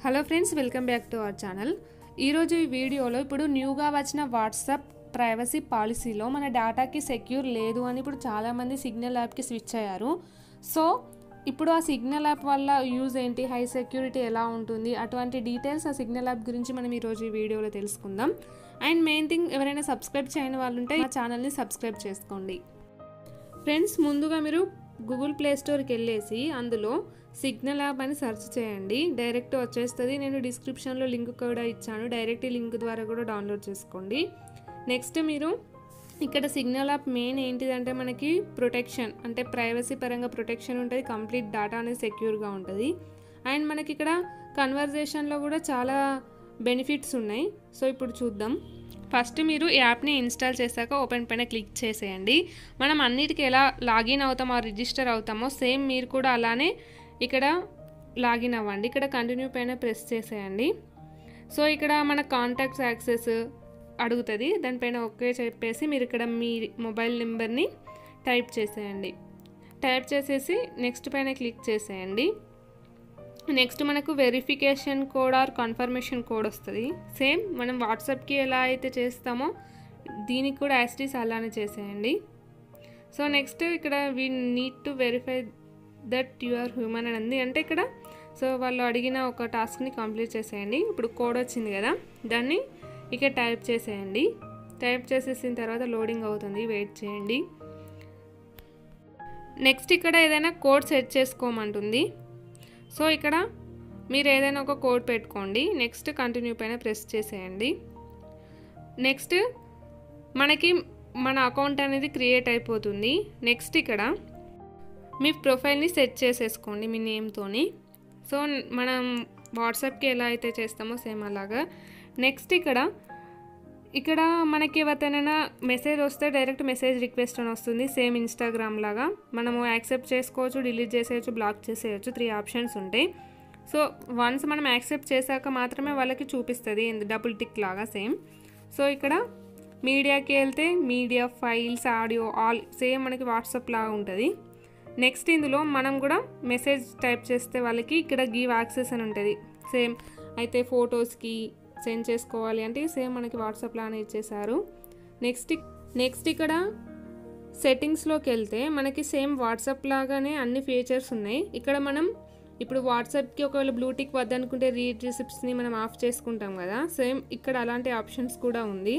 Hello friends, welcome back to our channel. ఈరోజు ఈ వీడియోలో ఇప్పుడు న్యూగా వచ్చిన వాట్సాప్ ప్రైవసీ పాలసీలో మన డేటాకి సెక్యూర్ లేదు అని ఇప్పుడు చాలామంది సిగ్నల్ యాప్కి స్విచ్ అయ్యారు. సో ఇప్పుడు ఆ సిగ్నల్ యాప్ వల్ల యూజ్ ఏంటి, హై సెక్యూరిటీ ఎలా ఉంటుంది, అటువంటి డీటెయిల్స్ ఆ సిగ్నల్ యాప్ గురించి మనం ఈరోజు ఈ వీడియోలో తెలుసుకుందాం. అండ్ మెయిన్ థింగ్, ఎవరైనా సబ్స్క్రైబ్ చేయని వాళ్ళు ఉంటే మా ఛానల్ని సబ్స్క్రైబ్ చేసుకోండి. ఫ్రెండ్స్, ముందుగా మీరు గూగుల్ ప్లే స్టోర్కి వెళ్ళేసి అందులో సిగ్నల్ యాప్ అని సెర్చ్ చేయండి. డైరెక్ట్ వచ్చేస్తుంది. నేను డిస్క్రిప్షన్లో లింక్ కూడా ఇచ్చాను, డైరెక్ట్ ఈ లింక్ ద్వారా కూడా డౌన్లోడ్ చేసుకోండి. నెక్స్ట్ మీరు ఇక్కడ సిగ్నల్ యాప్ మెయిన్ ఏంటిదంటే మనకి ప్రొటెక్షన్, అంటే ప్రైవసీ పరంగా ప్రొటెక్షన్ ఉంటుంది, కంప్లీట్ డేటా అనేది సెక్యూర్గా ఉంటుంది. అండ్ మనకి ఇక్కడ కన్వర్జేషన్లో కూడా చాలా బెనిఫిట్స్ ఉన్నాయి. సో ఇప్పుడు చూద్దాం. ఫస్ట్ మీరు ఈ యాప్ని ఇన్స్టాల్ చేశాక ఓపెన్ పైన క్లిక్ చేసేయండి. మనం అన్నిటికీ ఎలా లాగిన్ అవుతామో, రిజిస్టర్ అవుతామో సేమ్ మీరు కూడా అలానే ఇక్కడ లాగిన్ అవ్వండి. ఇక్కడ కంటిన్యూ పైన ప్రెస్ చేసేయండి. సో ఇక్కడ మన కాంటాక్ట్స్ యాక్సెస్ అడుగుతుంది, దానిపైన ఓకే చెప్పేసి మీరు ఇక్కడ మీ మొబైల్ నెంబర్ని టైప్ చేసేయండి. టైప్ చేసేసి నెక్స్ట్ పైన క్లిక్ చేసేయండి. నెక్స్ట్ మనకు verification code or confirmation code వస్తుంది. సేమ్ మనం వాట్సాప్కి ఎలా అయితే చేస్తామో దీనికి కూడా యాస్టీస్ అలానే చేసేయండి. సో నెక్స్ట్ ఇక్కడ we need to verify that you are human అని ఉంది. అంటే ఇక్కడ సో వాళ్ళు అడిగిన ఒక టాస్క్ని కంప్లీట్ చేసేయండి. ఇప్పుడు కోడ్ వచ్చింది కదా, దాన్ని ఇక్కడ టైప్ చేసేయండి. టైప్ చేసేసిన తర్వాత లోడింగ్ అవుతుంది, వెయిట్ చేయండి. నెక్స్ట్ ఇక్కడ ఏదైనా కోడ్ సెట్ చేసుకోమంటుంది. సో ఇక్కడ మీరు ఏదైనా ఒక కోడ్ పెట్టుకోండి. నెక్స్ట్ కంటిన్యూ పైన ప్రెస్ చేసేయండి. నెక్స్ట్ మనకి మన అకౌంట్ అనేది క్రియేట్ అయిపోతుంది. నెక్స్ట్ ఇక్కడ మీ ప్రొఫైల్ని సెట్ చేసేసుకోండి మీ నేమ్తోని. సో మనం వాట్సాప్కి ఎలా అయితే చేస్తామో సేమ్ అలాగా. నెక్స్ట్ ఇక్కడ మనకి ఎవరితోనైనా మెసేజ్ వస్తే డైరెక్ట్ మెసేజ్ రిక్వెస్ట్ అని వస్తుంది. సేమ్ ఇన్స్టాగ్రామ్ లాగా మనము యాక్సెప్ట్ చేసుకోవచ్చు, డిలీట్ చేసేయచ్చు, బ్లాక్ చేసేయచ్చు. 3 ఆప్షన్స్ ఉంటాయి. సో వన్స్ మనం యాక్సెప్ట్ చేశాక మాత్రమే వాళ్ళకి చూపిస్తుంది, డబుల్ టిక్ లాగా సేమ్. సో ఇక్కడ మీడియాకి వెళ్తే media, files, audio all same మనకి వాట్సాప్ లాగా ఉంటుంది. నెక్స్ట్ ఇందులో మనం కూడా మెసేజ్ టైప్ చేస్తే వాళ్ళకి ఇక్కడ గివ్ యాక్సెస్ అని ఉంటుంది. సేమ్ అయితే ఫొటోస్కి సెండ్ చేసుకోవాలి అంటే సేమ్ మనకి వాట్సాప్ లానే ఇచ్చేసారు. నెక్స్ట్ ఇక్కడ సెట్టింగ్స్లోకి వెళ్తే మనకి సేమ్ వాట్సాప్ లాగానే అన్ని ఫీచర్స్ ఉన్నాయి. ఇక్కడ మనం ఇప్పుడు వాట్సాప్కి ఒకవేళ బ్లూటిక్ వద్దనుకుంటే రీడ్ రిసిప్ట్స్ని మనం ఆఫ్ చేసుకుంటాం కదా, సేమ్ ఇక్కడ అలాంటి ఆప్షన్స్ కూడా ఉంది.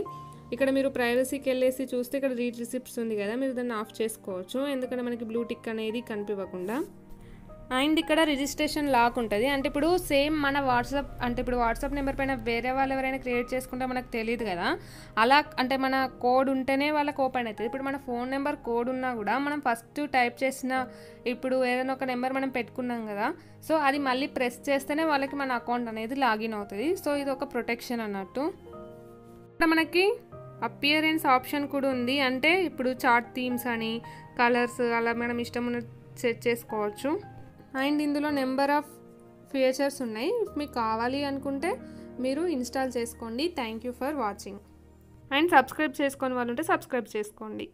ఇక్కడ మీరు ప్రైవసీకి వెళ్ళేసి చూస్తే ఇక్కడ రీడ్ రిసిప్ట్స్ ఉంది కదా, మీరు దాన్ని ఆఫ్ చేసుకోవచ్చు, ఎందుకంటే మనకి బ్లూటిక్ అనేది కనిపించకుండా. అండ్ ఇక్కడ రిజిస్ట్రేషన్ లాక్ ఉంటుంది. అంటే ఇప్పుడు సేమ్ మన వాట్సాప్, అంటే ఇప్పుడు వాట్సాప్ నెంబర్ పైన వేరే వాళ్ళు ఎవరైనా క్రియేట్ చేసుకుంటే మనకు తెలియదు కదా, అలా అంటే మన కోడ్ ఉంటేనే వాళ్ళకి ఓపెన్ అవుతుంది. ఇప్పుడు మన ఫోన్ నెంబర్ కోడ్ ఉన్నా కూడా మనం ఫస్ట్ టైప్ చేసిన ఇప్పుడు ఏదైనా ఒక నెంబర్ మనం పెట్టుకున్నాం కదా, సో అది మళ్ళీ ప్రెస్ చేస్తేనే వాళ్ళకి మన అకౌంట్ అనేది లాగిన్ అవుతుంది. సో ఇది ఒక ప్రొటెక్షన్ అన్నట్టు. ఇక్కడ మనకి అపియరెన్స్ ఆప్షన్ కూడా ఉంది. అంటే ఇప్పుడు చార్ట్ థీమ్స్ అని, కలర్స్ అలా మనం ఇష్టం ఉన్న సెట్ చేసుకోవచ్చు. అండ్ ఇందులో నెంబర్ ఆఫ్ ఫీచర్స్ ఉన్నాయి. మీకు కావాలి అనుకుంటే మీరు ఇన్స్టాల్ చేసుకోండి. Thank you for watching. And subscribe చేసుకొని వాళ్ళు ఉంటే సబ్స్క్రైబ్ చేసుకోండి.